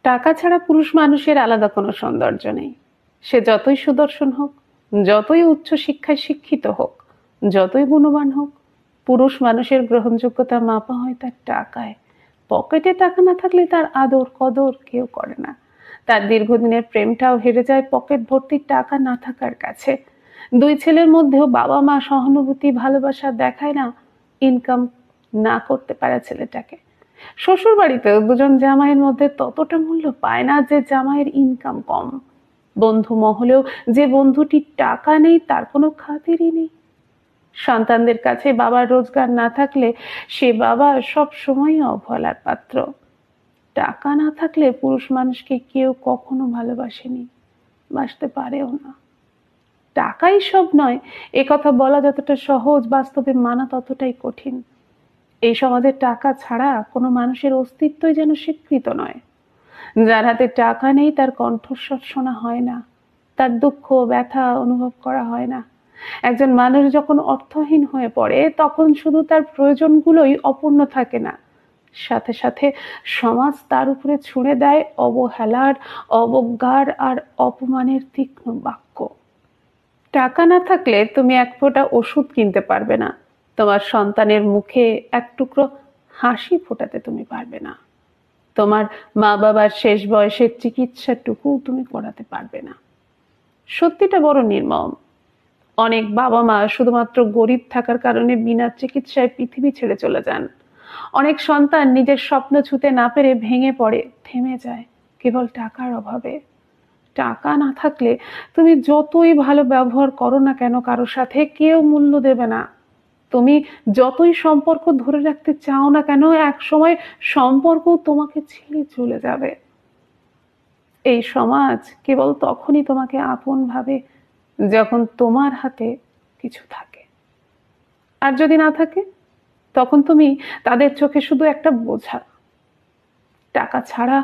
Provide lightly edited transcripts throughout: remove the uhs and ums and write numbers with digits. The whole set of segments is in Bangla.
টাকা ছাড়া পুরুষ মানুষের আলাদা কোনো সৌন্দর্য নেই। সে যতই সুদর্শন হোক, যতই উচ্চ শিক্ষায় শিক্ষিত হোক, যতই গুণবান হোক, পুরুষ মানুষের গ্রহণযোগ্যতা মাপা হয় তার টাকায়। পকেটে টাকা না থাকলে তার আদর কদর কেউ করে না। তার দীর্ঘদিনের প্রেমটাও হেরে যায় পকেট ভর্তি টাকা না থাকার কাছে। দুই ছেলের মধ্যেও বাবা মা সহানুভূতি ভালোবাসা দেখায় না ইনকাম না করতে পারে ছেলেটাকে। শ্বশুর বাড়িতেও দুজন জামাইয়ের মধ্যে ততটা মূল্য পায় না যে জামাইয়ের ইনকাম কম। বন্ধু মহলেও যে বন্ধুটির টাকা নেই তার কোনো খাতিরই নেই। সন্তানদের কাছে বাবার রোজগার না থাকলে সে বাবা সব সময় অবহেলার পাত্র। টাকা না থাকলে পুরুষ মানুষকে কেউ কখনো ভালোবাসেনি, বাসতে পারেও না। টাকাই সব নয় এ কথা বলা যতটা সহজ, বাস্তবে মানা ততটাই কঠিন। এই সমাজে টাকা ছাড়া কোনো মানুষের অস্তিত্বই যেন স্বীকৃত নয়। যার হাতে টাকা নেই তার কণ্ঠস্বর শোনা হয় না, তার দুঃখ ব্যথা অনুভব করা হয় না। একজন মানুষ যখন অর্থহীন হয়ে পড়ে তখন শুধু তার প্রয়োজনগুলোই অপূর্ণ থাকে না, সাথে সাথে সমাজ তার উপরে ছুঁড়ে দেয় অবহেলার, অবজ্ঞার আর অপমানের তীক্ষ্ণ বাক্য। টাকা না থাকলে তুমি এক ফোঁটা ওষুধ কিনতে পারবে না, তোমার সন্তানের মুখে এক টুকরো হাসি ফোটাতে তুমি পারবে না, তোমার মা বাবার শেষ বয়সের চিকিৎসাটুকু তুমি করাতে পারবে না। সত্যিটা বড় নির্মম। অনেক বাবা মা শুধুমাত্র গরিব থাকার কারণে বিনা চিকিৎসায় পৃথিবী ছেড়ে চলে যান। অনেক সন্তান নিজের স্বপ্ন ছুঁতে না পেরে ভেঙে পড়ে, থেমে যায় কেবল টাকার অভাবে। টাকা না থাকলে তুমি যতই ভালো ব্যবহার করো না কেন কারোর সাথে, কেউ মূল্য দেবে না। তুমি যতই সম্পর্ক ধরে রাখতে চাও না কেন, এক সময় সম্পর্ক তোমাকে ছেড়ে চলে যাবে। এই সমাজ কেবল তখনই তোমাকে আপন ভাবে যখন তোমার হাতে কিছু থাকে, আর যদি না থাকে তখন তুমি তাদের চোখে শুধু একটা বোঝা। টাকা ছাড়া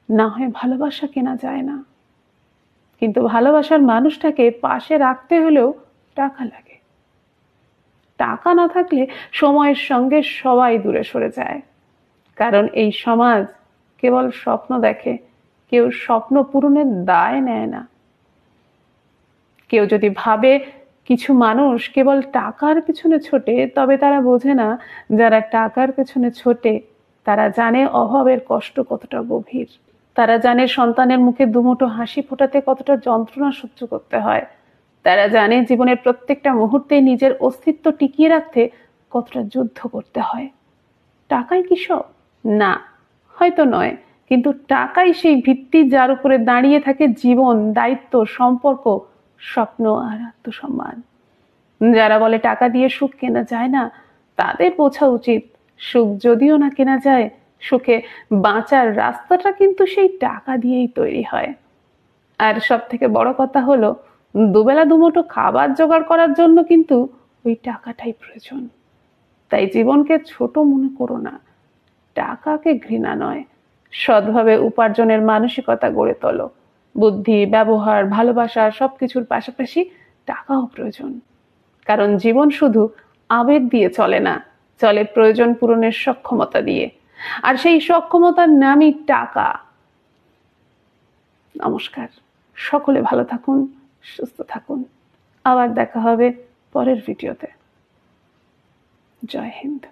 না হয় ভালোবাসা কেনা যায় না, কিন্তু ভালোবাসার মানুষটাকে পাশে রাখতে হলেও টাকা লাগে। টাকা না থাকলে সময়ের সঙ্গে সবাই দূরে সরে যায়, কারণ এই সমাজ কেবল স্বপ্ন দেখে, কেউ স্বপ্ন পূরণের দায় নেয় না। কেউ যদি ভাবে কিছু মানুষ কেবল টাকার পেছনে ছোটে, তবে তারা বোঝে না যারা টাকার পেছনে ছোটে তারা জানে অভাবের কষ্ট কতটা গভীর। তারা জানে সন্তানের মুখে দুমুঠো হাসি ফোটাতে কতটা যন্ত্রণা সহ্য করতে হয়। তারা জানে জীবনের প্রত্যেকটা মুহূর্তে নিজের অস্তিত্ব টিকিয়ে রাখতে কতটা যুদ্ধ করতে হয়। টাকাই কি সব? না, হয়তো নয়, কিন্তু টাকাই সেই ভিত্তি যার উপরে দাঁড়িয়ে থাকে জীবন, দায়িত্ব, সম্পর্ক, স্বপ্ন আর আত্মসম্মান। যারা বলে টাকা দিয়ে সুখ কেনা যায় না, তাদের বোঝা উচিত সুখ যদিও না কেনা যায়, সুখে বাঁচার রাস্তাটা কিন্তু সেই টাকা দিয়েই তৈরি হয়। আর সব থেকে বড় কথা হলো, দুবেলা দুমুঠো খাবার জোগাড় করার জন্য কিন্তু ওই টাকাটাই প্রয়োজন। তাই জীবনকে ছোট মনে করো না, টাকাকে ঘৃণা নয়, সৎভাবে উপার্জনের মানসিকতা গড়ে তোলো। বুদ্ধি, ব্যবহার, ভালোবাসা সবকিছুর পাশাপাশি টাকাও প্রয়োজন। কারণ জীবন শুধু আবেগ দিয়ে চলে না, চলে প্রয়োজন পূরণের সক্ষমতা দিয়ে। আর সেই সক্ষমতার নামই টাকা। নমস্কার, সকলে ভালো থাকুন, সুস্থ থাকুন। আবার দেখা হবে পরের ভিডিওতে। জয় হিন্দ।